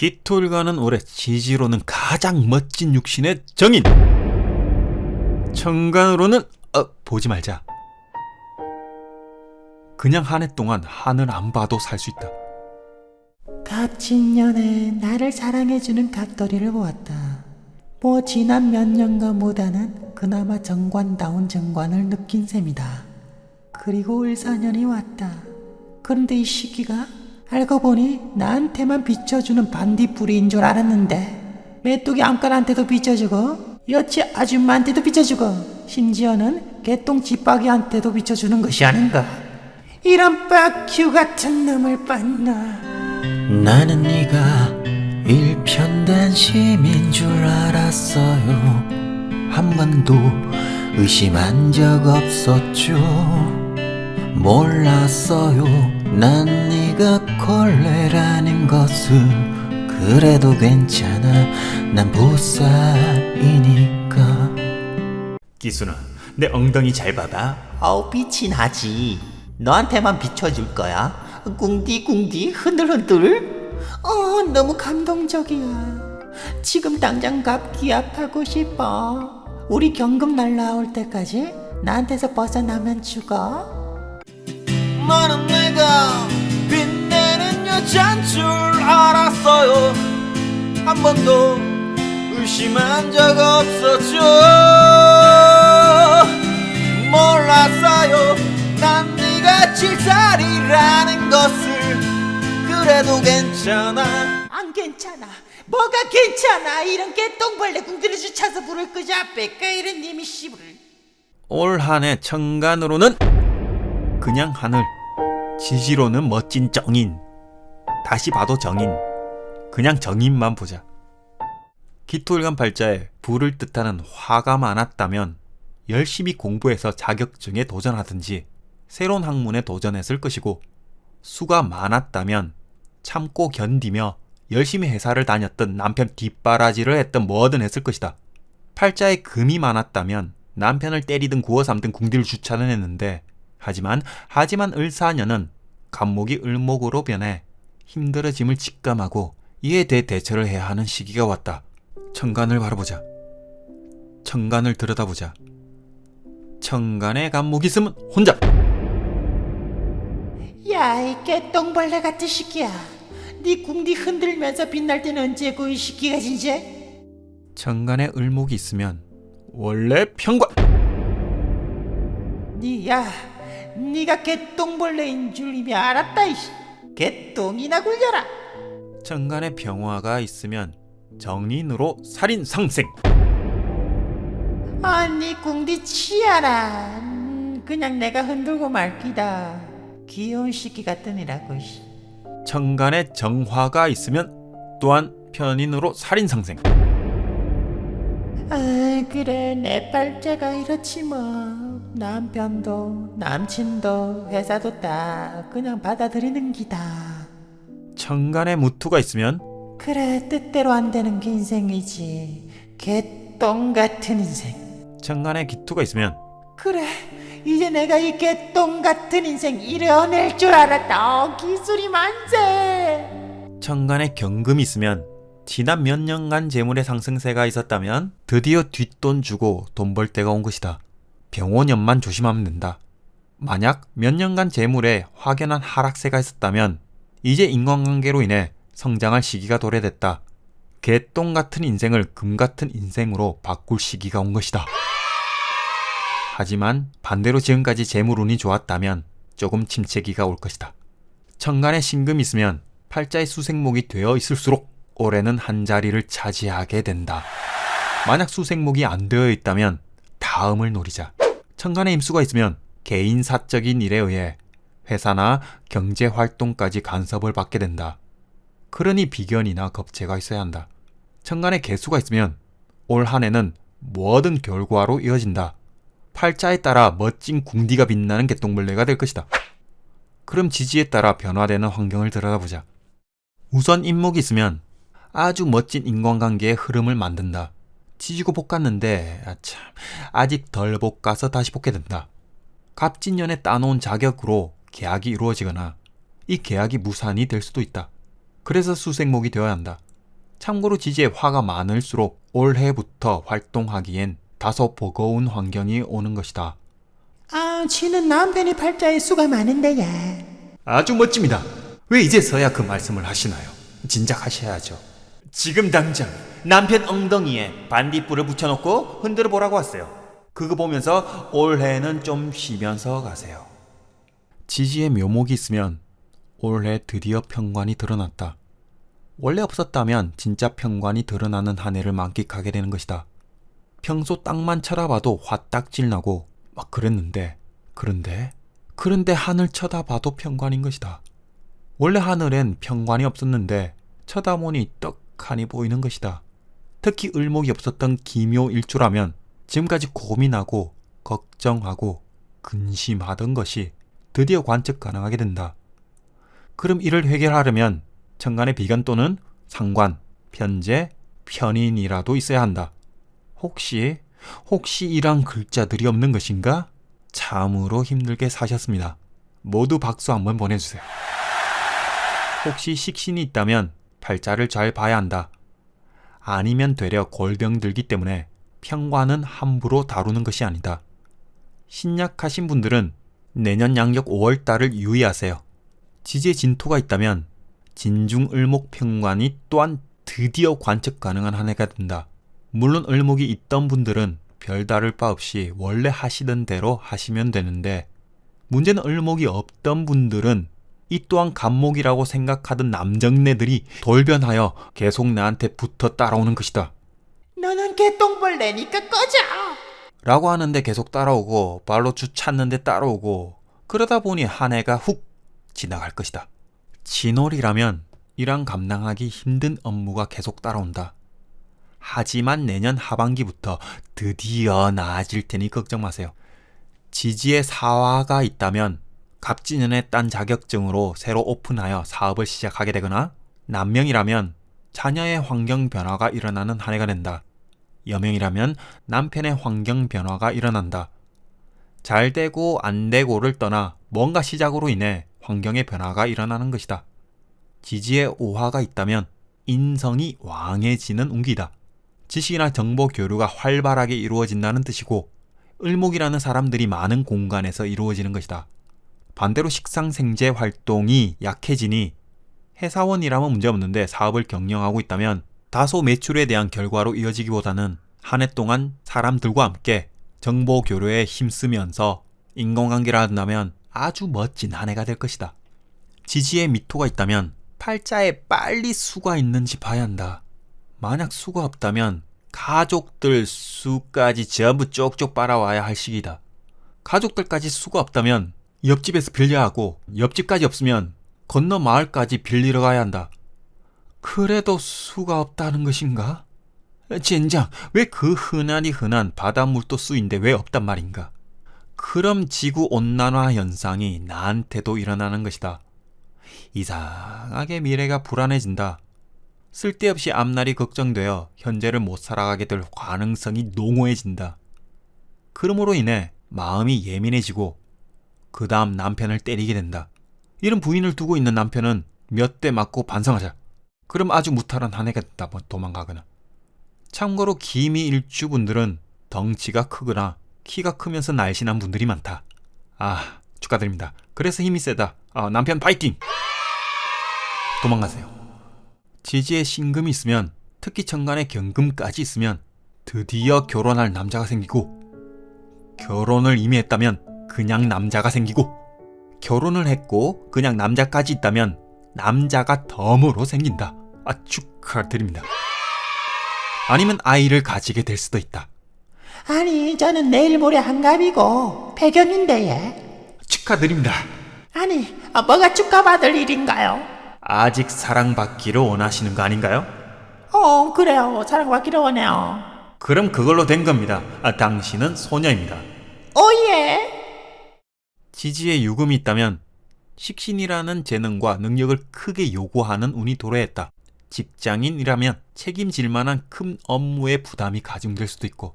기토일가는 올해 지지로는 가장 멋진 육신의 정인, 천간으로는 보지 말자. 그냥 한 해 동안 하늘 안 봐도 살 수 있다. 갑진년에 나를 사랑해주는 갑돌이를 보았다. 지난 몇 년간보다는 그나마 정관다운 정관을 느낀 셈이다. 그리고 을사년이 왔다. 그런데 이 시기가 알고 보니 나한테만 비춰주는 반딧불이인 줄 알았는데 메뚜기 암깔한테도 비춰주고 여치 아줌마한테도 비춰주고 심지어는 개똥 집박이한테도 비춰주는 것이 아닌가. 이런 빡큐 같은 놈을 봤나. 나는 네가 일편단심인 줄 알았어요. 한 번도 의심한 적 없었죠. 몰랐어요. 난 네가 콜레라는 것을. 그래도 괜찮아. 난 보살이니까. 기순아, 내 엉덩이 잘 봐봐. 빛이 나지. 너한테만 비춰줄 거야. 궁디궁디 흔들흔들. 너무 감동적이야. 지금 당장 갑 기합하고 싶어. 우리 경금 날라올 때까지 나한테서 벗어나면 죽어. 너는 내가 빛내는 여잔 줄 알았어요. 한 번도 의심한 적 없었죠. 몰랐어요. 난 네가 칠살이라는 것을. 그래도 괜찮아. 안 괜찮아. 뭐가 괜찮아. 이런 개똥벌레 궁디를 주차서 불을 끄자. 뺏까 이런 님이 씨부를. 올 한 해 천간으로는 그냥 하늘, 지지로는 멋진 정인, 다시 봐도 정인, 그냥 정인만 보자. 기토일간 발자에 불을 뜻하는 화가 많았다면 열심히 공부해서 자격증에 도전하든지 새로운 학문에 도전했을 것이고, 수가 많았다면 참고 견디며 열심히 회사를 다녔던 남편 뒷바라지를 했던 뭐든 했을 것이다. 팔자에 금이 많았다면 남편을 때리든 구워 삶든 궁디를 주차는 했는데, 하지만 을사년은 갑목이 을목으로 변해 힘들어짐을 직감하고 이에 대해 대처를 해야 하는 시기가 왔다. 천간을 바라보자. 천간을 들여다보자. 천간에 갑목이 있으면 혼자. 야, 이 개똥벌레 같은 시끼야. 네 궁디 흔들면서 빛날 때는 언제고 이 시끼가 진짜. 천간에 을목이 있으면 원래 평관. 네가 개똥벌레인 줄 이미 알았다. 이씨. 개똥이나 굴려라. 천간에 병화가 있으면 정인으로 살인 상생. 네 궁디 치아라. 그냥 내가 흔들고 말기다. 귀여운 시끼 같더니라고. 천간에 정화가 있으면 또한 편인으로 살인 상생. 그래, 내 팔자가 이렇지 뭐. 남편도 남친도 회사도 다 그냥 받아들이는 기다. 천간에 무토가 있으면 그래, 뜻대로 안 되는 게 인생이지. 개똥 같은 인생. 천간에 기토가 있으면 그래, 이제 내가 이 개똥 같은 인생 이뤄낼 줄 알았다. 기술이 만세. 천간에 경금이 있으면 지난 몇 년간 재물의 상승세가 있었다면 드디어 뒷돈 주고 돈 벌 때가 온 것이다. 병원연만 조심하면 된다. 만약 몇 년간 재물에 확연한 하락세가 있었다면 이제 인간관계로 인해 성장할 시기가 도래됐다. 개똥 같은 인생을 금 같은 인생으로 바꿀 시기가 온 것이다. 하지만 반대로 지금까지 재물운이 좋았다면 조금 침체기가 올 것이다. 천간에 신금이 있으면 팔자의 수생목이 되어 있을수록 올해는 한 자리를 차지하게 된다. 만약 수생목이 안 되어 있다면 다음을 노리자. 천간에 임수가 있으면 개인 사적인 일에 의해 회사나 경제활동까지 간섭을 받게 된다. 그러니 비견이나 겁재가 있어야 한다. 천간에 개수가 있으면 올 한 해는 뭐든 결과로 이어진다. 팔자에 따라 멋진 궁디가 빛나는 개똥벌레가 될 것이다. 그럼 지지에 따라 변화되는 환경을 들여다보자. 우선 인목이 있으면 아주 멋진 인간관계의 흐름을 만든다. 치지고 볶았는데 아직 덜 볶아서 다시 볶게 된다. 갑진년에 따놓은 자격으로 계약이 이루어지거나 이 계약이 무산이 될 수도 있다. 그래서 수생목이 되어야 한다. 참고로 지지에 화가 많을수록 올해부터 활동하기엔 다소 버거운 환경이 오는 것이다. 아, 지는 남편의 팔자에 수가 많은데야. 아주 멋집니다. 왜 이제서야 그 말씀을 하시나요? 진작 하셔야죠. 지금 당장 남편 엉덩이에 반딧불을 붙여놓고 흔들어 보라고 왔어요. 그거 보면서 올해는 좀 쉬면서 가세요. 지지에 묘목이 있으면 올해 드디어 편관이 드러났다. 원래 없었다면 진짜 편관이 드러나는 한 해를 만끽하게 되는 것이다. 평소 땅만 쳐다봐도 화딱질 나고 막 그랬는데 그런데 하늘 쳐다봐도 편관인 것이다. 원래 하늘엔 편관이 없었는데 쳐다보니 떡하니 보이는 것이다. 특히 을목이 없었던 기묘일주라면 지금까지 고민하고 걱정하고 근심하던 것이 드디어 관측 가능하게 된다. 그럼 이를 해결하려면 천간의 비견 또는 상관, 편재, 편인이라도 있어야 한다. 혹시 이란 글자들이 없는 것인가? 참으로 힘들게 사셨습니다. 모두 박수 한번 보내주세요. 혹시 식신이 있다면 팔자를 잘 봐야 한다. 아니면 되려 골병 들기 때문에 편관은 함부로 다루는 것이 아니다. 신약하신 분들은 내년 양력 5월달을 유의하세요. 지지에 진토가 있다면 진중을목 편관이 또한 드디어 관측 가능한 한 해가 된다. 물론 을목이 있던 분들은 별다를 바 없이 원래 하시던 대로 하시면 되는데, 문제는 을목이 없던 분들은 이 또한 간목이라고 생각하던 남정네들이 돌변하여 계속 나한테 붙어 따라오는 것이다. 너는 개똥벌레니까 꺼져. 라고 하는데 계속 따라오고, 발로 주찾는데 따라오고, 그러다 보니 한 해가 훅 지나갈 것이다. 진월이라면 이랑 감당하기 힘든 업무가 계속 따라온다. 하지만 내년 하반기부터 드디어 나아질 테니 걱정 마세요. 지지에 사화가 있다면 갑진년에 딴 자격증으로 새로 오픈하여 사업을 시작하게 되거나, 남명이라면 자녀의 환경 변화가 일어나는 한 해가 된다. 여명이라면 남편의 환경 변화가 일어난다. 잘 되고 안 되고를 떠나 뭔가 시작으로 인해 환경의 변화가 일어나는 것이다. 지지에 오화가 있다면 인성이 왕해지는 운기다. 지식이나 정보 교류가 활발하게 이루어진다는 뜻이고, 을목이라는 사람들이 많은 공간에서 이루어지는 것이다. 반대로 식상생재 활동이 약해지니 회사원이라면 문제없는데 사업을 경영하고 있다면 다소 매출에 대한 결과로 이어지기보다는 한 해 동안 사람들과 함께 정보 교류에 힘쓰면서 인간관계를 한다면 아주 멋진 한 해가 될 것이다. 지지에 미토가 있다면 팔자에 빨리 수가 있는지 봐야 한다. 만약 수가 없다면 가족들 수까지 전부 쪽쪽 빨아와야 할 시기다. 가족들까지 수가 없다면 옆집에서 빌려야 하고, 옆집까지 없으면 건너 마을까지 빌리러 가야 한다. 그래도 수가 없다는 것인가? 젠장, 왜 그 흔한 바닷물도 수인데 왜 없단 말인가? 그럼 지구온난화 현상이 나한테도 일어나는 것이다. 이상하게 미래가 불안해진다. 쓸데없이 앞날이 걱정되어 현재를 못 살아가게 될 가능성이 농후해진다. 그러므로 인해 마음이 예민해지고 그 다음 남편을 때리게 된다. 이런 부인을 두고 있는 남편은 몇 대 맞고 반성하자. 그럼 아주 무탈한 한 해가 된다. 도망가거나. 참고로 기미일주분들은 덩치가 크거나 키가 크면서 날씬한 분들이 많다. 아, 축하드립니다. 그래서 힘이 세다. 남편 파이팅! 도망가세요. 지지에 신금이 있으면, 특히 천간에 경금까지 있으면 드디어 결혼할 남자가 생기고, 결혼을 이미 했다면 그냥 남자가 생기고, 결혼을 했고 그냥 남자까지 있다면 남자가 덤으로 생긴다. 축하드립니다. 아니면 아이를 가지게 될 수도 있다. 아니, 저는 내일 모레 한갑이고 배경인데 예. 축하드립니다. 아니, 뭐가 축하받을 일인가요? 아직 사랑받기를 원하시는 거 아닌가요? 그래요. 사랑받기를 원해요. 그럼 그걸로 된 겁니다. 당신은 소녀입니다. 예. 지지에 유금이 있다면 식신이라는 재능과 능력을 크게 요구하는 운이 도래했다. 직장인이라면 책임질 만한 큰 업무의 부담이 가중될 수도 있고,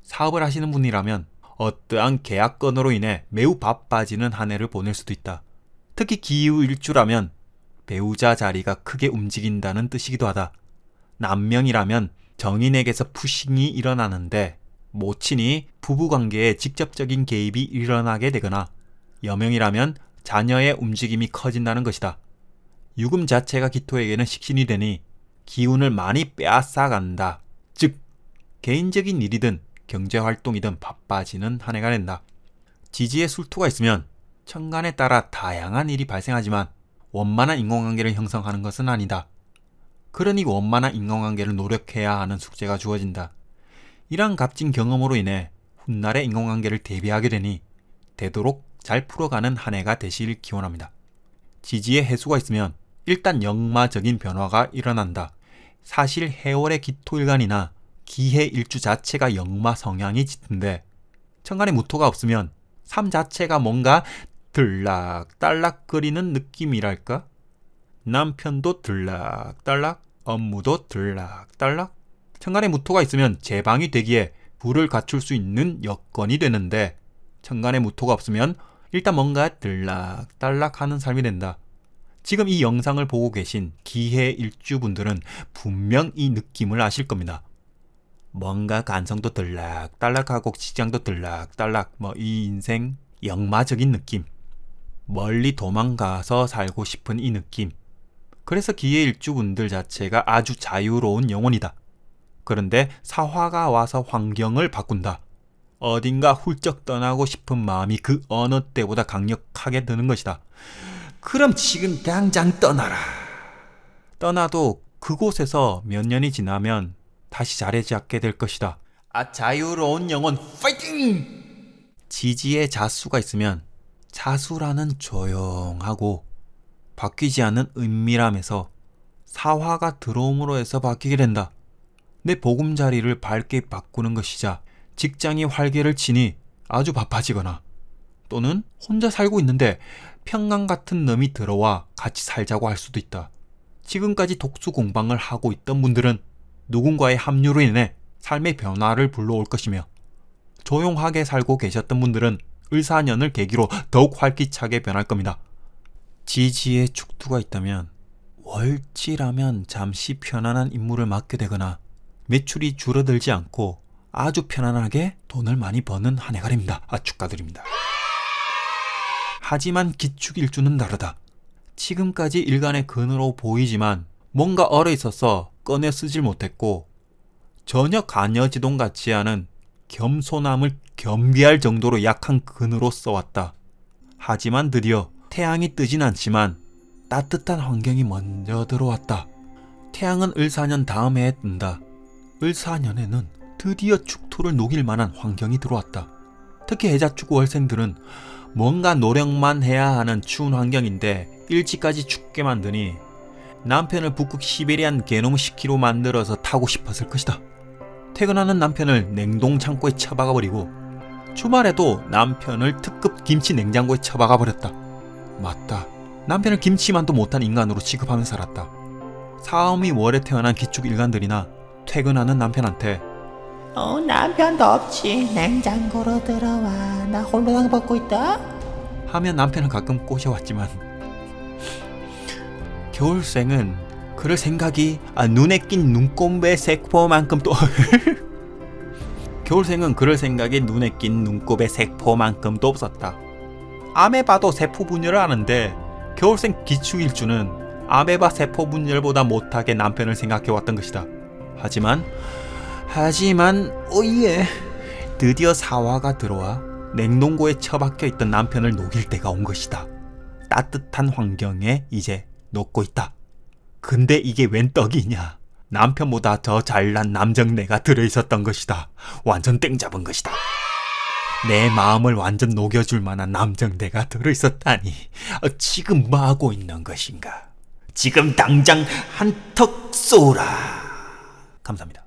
사업을 하시는 분이라면 어떠한 계약 건으로 인해 매우 바빠지는 한 해를 보낼 수도 있다. 특히 기후일주라면 배우자 자리가 크게 움직인다는 뜻이기도 하다. 남명이라면 정인에게서 푸싱이 일어나는데 모친이 부부관계에 직접적인 개입이 일어나게 되거나 여명이라면 자녀의 움직임이 커진다는 것이다. 유금 자체가 기토에게는 식신이 되니 기운을 많이 빼앗아간다. 즉 개인적인 일이든 경제활동이든 바빠지는 한 해가 된다. 지지에 술토가 있으면 천간에 따라 다양한 일이 발생하지만 원만한 인간관계를 형성하는 것은 아니다. 그러니 원만한 인간관계를 노력해야 하는 숙제가 주어진다. 이러한 값진 경험으로 인해 훗날의 인간관계를 대비하게 되니 되도록 잘 풀어가는 한 해가 되시길 기원합니다. 지지에 해수가 있으면 일단 역마적인 변화가 일어난다. 사실 해월의 기토일간이나 기해 일주 자체가 역마 성향이 짙은데 천간에 무토가 없으면 삶 자체가 뭔가 들락달락거리는 느낌이랄까? 남편도 들락달락, 업무도 들락달락. 천간에 무토가 있으면 제방이 되기에 부를 갖출 수 있는 여건이 되는데 천간에 무토가 없으면 일단 뭔가 들락달락하는 삶이 된다. 지금 이 영상을 보고 계신 기해 일주분들은 분명 이 느낌을 아실 겁니다. 뭔가 간성도 들락달락하고 직장도 들락달락, 이 인생 역마적인 느낌. 멀리 도망가서 살고 싶은 이 느낌. 그래서 기해 일주분들 자체가 아주 자유로운 영혼이다. 그런데 사화가 와서 환경을 바꾼다. 어딘가 훌쩍 떠나고 싶은 마음이 그 어느 때보다 강력하게 드는 것이다. 그럼 지금 당장 떠나라. 떠나도 그곳에서 몇 년이 지나면 다시 자리 잡게 될 것이다. 자유로운 영혼 파이팅! 지지에 자수가 있으면 자수라는 조용하고 바뀌지 않는 은밀함에서 사화가 들어옴으로 해서 바뀌게 된다. 내 보금자리를 밝게 바꾸는 것이자 직장이 활개를 치니 아주 바빠지거나 또는 혼자 살고 있는데 평강 같은 놈이 들어와 같이 살자고 할 수도 있다. 지금까지 독수 공방을 하고 있던 분들은 누군가의 합류로 인해 삶의 변화를 불러올 것이며 조용하게 살고 계셨던 분들은 을사년을 계기로 더욱 활기차게 변할 겁니다. 지지에 축투가 있다면 월지라면 잠시 편안한 임무를 맡게 되거나 매출이 줄어들지 않고 아주 편안하게 돈을 많이 버는 한 해가 됩니다. 축하드립니다. 하지만 기축일주는 다르다. 지금까지 일간의 근으로 보이지만 뭔가 얼어 있어서 꺼내 쓰질 못했고 전혀 가녀지동 같지 않은 겸손함을 겸비할 정도로 약한 근으로 써왔다. 하지만 드디어 태양이 뜨진 않지만 따뜻한 환경이 먼저 들어왔다. 태양은 을사년 다음 해에 뜬다. 을사년에는 드디어 축토를 녹일 만한 환경이 들어왔다. 특히 해자축 월생들은 뭔가 노력만 해야 하는 추운 환경인데 일찍까지 춥게 만드니 남편을 북극 시베리안 게놈 시키로 만들어서 타고 싶었을 것이다. 퇴근하는 남편을 냉동 창고에 처박아버리고 주말에도 남편을 특급 김치 냉장고에 처박아버렸다. 맞다. 남편을 김치만도 못한 인간으로 취급하며 살았다. 사음이 월에 태어난 기축 일간들이나 퇴근하는 남편한테 남편도 없지. 냉장고로 들어와. 나 홀로당 먹고 있다. 하면 남편은 가끔 꼬셔왔지만 겨울생은 그럴 생각이 눈에 낀 눈곱의 세포만큼 또 겨울생은 그럴 생각이 눈에 낀 눈곱의 세포만큼도 없었다. 아메바도 세포 분열을 하는데 겨울생 기축일주는 아메바 세포 분열보다 못하게 남편을 생각해왔던 것이다. 하지만 오예, 드디어 사화가 들어와 냉동고에 처박혀 있던 남편을 녹일 때가 온 것이다. 따뜻한 환경에 이제 녹고 있다. 근데 이게 웬 떡이냐? 남편보다 더 잘난 남정네가 들어있었던 것이다. 완전 땡 잡은 것이다. 내 마음을 완전 녹여줄 만한 남정네가 들어있었다니. 지금 뭐 하고 있는 것인가? 지금 당장 한턱 쏘라. 감사합니다.